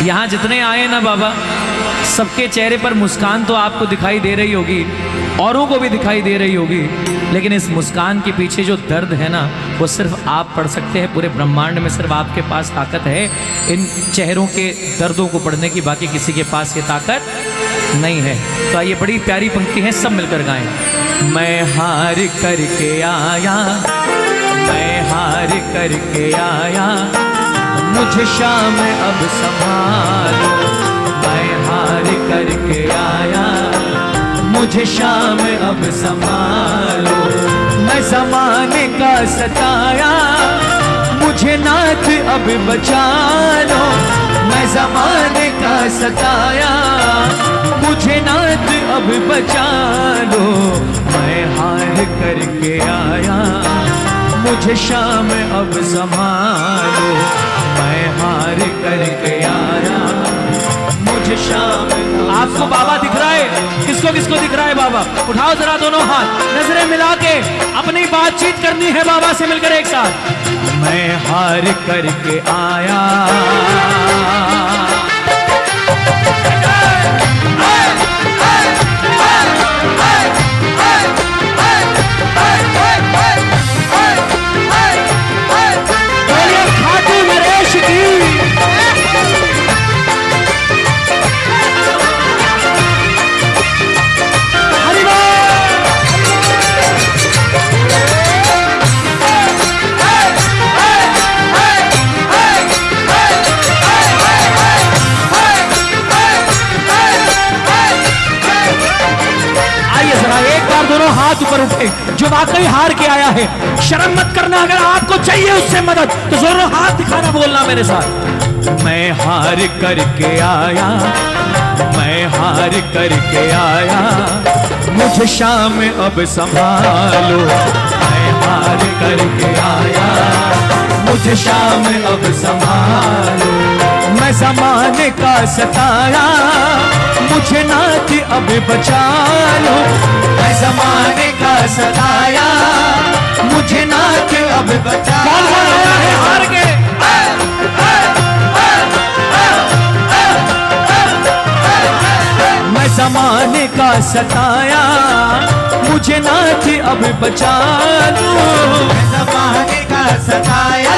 यहाँ जितने आए ना बाबा, सबके चेहरे पर मुस्कान तो आपको दिखाई दे रही होगी, औरों को भी दिखाई दे रही होगी, लेकिन इस मुस्कान के पीछे जो दर्द है ना, वो सिर्फ आप पढ़ सकते हैं। पूरे ब्रह्मांड में सिर्फ आपके पास ताकत है इन चेहरों के दर्दों को पढ़ने की, बाकी किसी के पास ये ताकत नहीं है। तो आइए, बड़ी प्यारी पंक्ति है, सब मिलकर गाएं। मैं हार करके आया, मैं हार करके आया, मुझे शाम अब संभालो। मैं हार करके आया, मुझे शाम अब संभालो। मैं ज़माने का सताया, मुझे नाथ अब बचा लो। मैं ज़माने का सताया, मुझे नाथ अब बचा लो। मैं हार करके आया, मुझे शाम अब संभालो। मैं हार करके आया, मुझे शाम। आपको बाबा दिख रहा है? किसको किसको दिख रहा है बाबा? उठाओ जरा दोनों हाथ, नजरें मिला के अपनी बातचीत करनी है बाबा से मिलकर एक साथ। मैं हार करके आया, हाथ ऊपर उठे जो वाकई हार के आया है। शर्म मत करना, अगर आपको चाहिए उससे मदद तो जरूर हाथ दिखाना, बोलना मेरे साथ। मैं हार करके आया, मैं हार करके आया, मुझे शाम अब संभालो। मैं हार करके आया, मुझे शाम अब संभालो। मैं ज़माने का सताया, मुझे नाथ अब बचा लो। मैं ज़माने का सताया, मुझे नाथ अब बचा लो। कौन आया है हार के? मैं ज़माने का सताया, मुझे नाथ अब बचा लो। मैं ज़माने का सताया,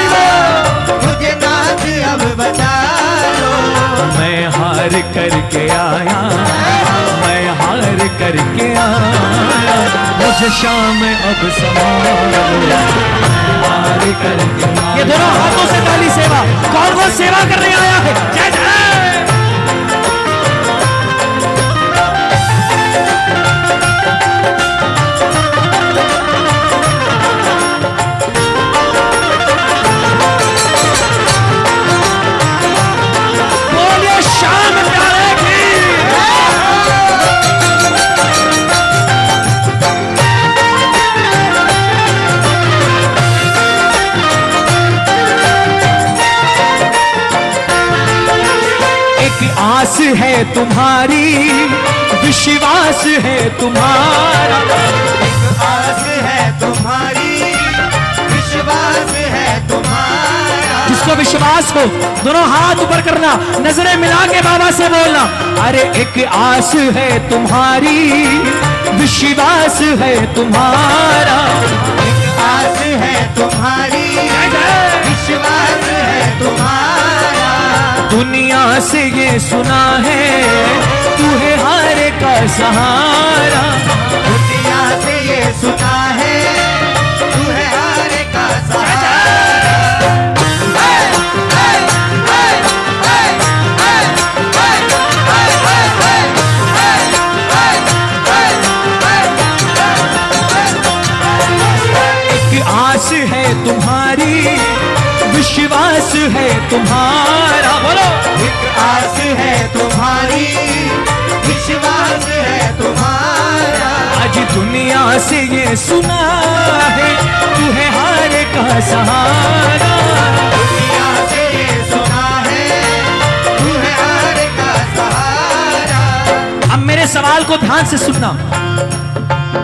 मुझे नाथ अब बचा लो। मैं हार करके आया, मैं हार करके आया, मुझे शाम अब संभालो। हार करके आया। ये दोनों हाथों से ताली सेवा, कौन कौन सेवा करने आया है? जय जय। आस है तुम्हारी, विश्वास है तुम्हारा। एक आस है तुम्हारी, विश्वास है तुम्हारा। जिसको विश्वास हो दोनों हाथ ऊपर करना, नजरें मिला के बाबा से बोलना। अरे एक आस है तुम्हारी, विश्वास है तुम्हारा। एक आस है तुम्हारी, विश्वास है तुम्हारा। दुनिया से ये सुना है, तू है हारे का सहारा। दुनिया से ये सुना है, तू है हारे का सहारा। एक आस है तुम्हारी, विश्वास है तुम्हारा। बोलो। एक आस है तुम्हारी, विश्वास है तुम्हारा। आज दुनिया से ये सुना है, तू है हारे का सहारा। दुनिया से ये सुना है, तू है हारे का सहारा। अब मेरे सवाल को ध्यान से सुनना।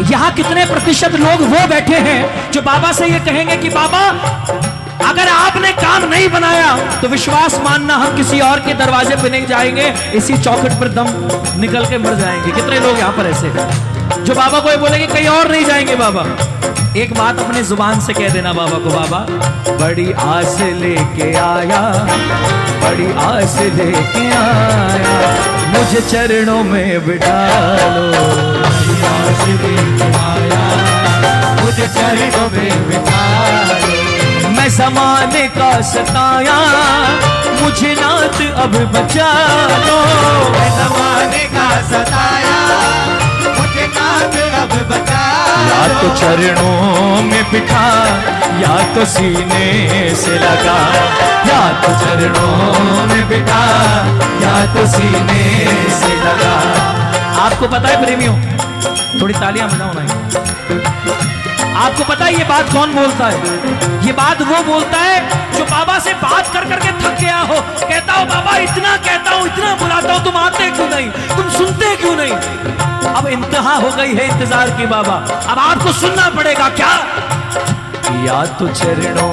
यहाँ कितने प्रतिशत लोग वो बैठे हैं जो बाबा से ये कहेंगे कि बाबा अगर आपने काम नहीं बनाया तो विश्वास मानना हम किसी और के दरवाजे पे नहीं जाएंगे, इसी चौखट पर दम निकल के मर जाएंगे। कितने लोग यहाँ पर ऐसे हैं जो बाबा को ये बोलेंगे कहीं और नहीं जाएंगे। बाबा एक बात अपने जुबान से कह देना बाबा को, बाबा बड़ी आस लेके आया, बड़ी आस लेके आया, मुझे चरणों में बिठा लो। बड़ी आस लेके आया, मुझे चरणों में बिठा लो। मैं ज़माने का सताया, मुझे नाथ अब बचा लो। मैं ज़माने का सताया, मुझे नाथ अब बचा लो। या तो चरणों में बिठा, या तो सीने से लगा, या तो चरणों में बिठा, या तो सीने से लगा। आपको पता है प्रेमियों, थोड़ी तालियां बजाओ ना। आपको पता है ये बात कौन बोलता है? ये बात वो बोलता है जो बाबा से बात कर करके थक गया हो, कहता हो बाबा इतना कहता हूं, इतना बुलाता हूं, तुम आते क्यों नहीं, तुम सुनते क्यों नहीं। अब इंतहा हो गई है इंतजार की बाबा, अब आपको सुनना पड़ेगा क्या? या तो चरणों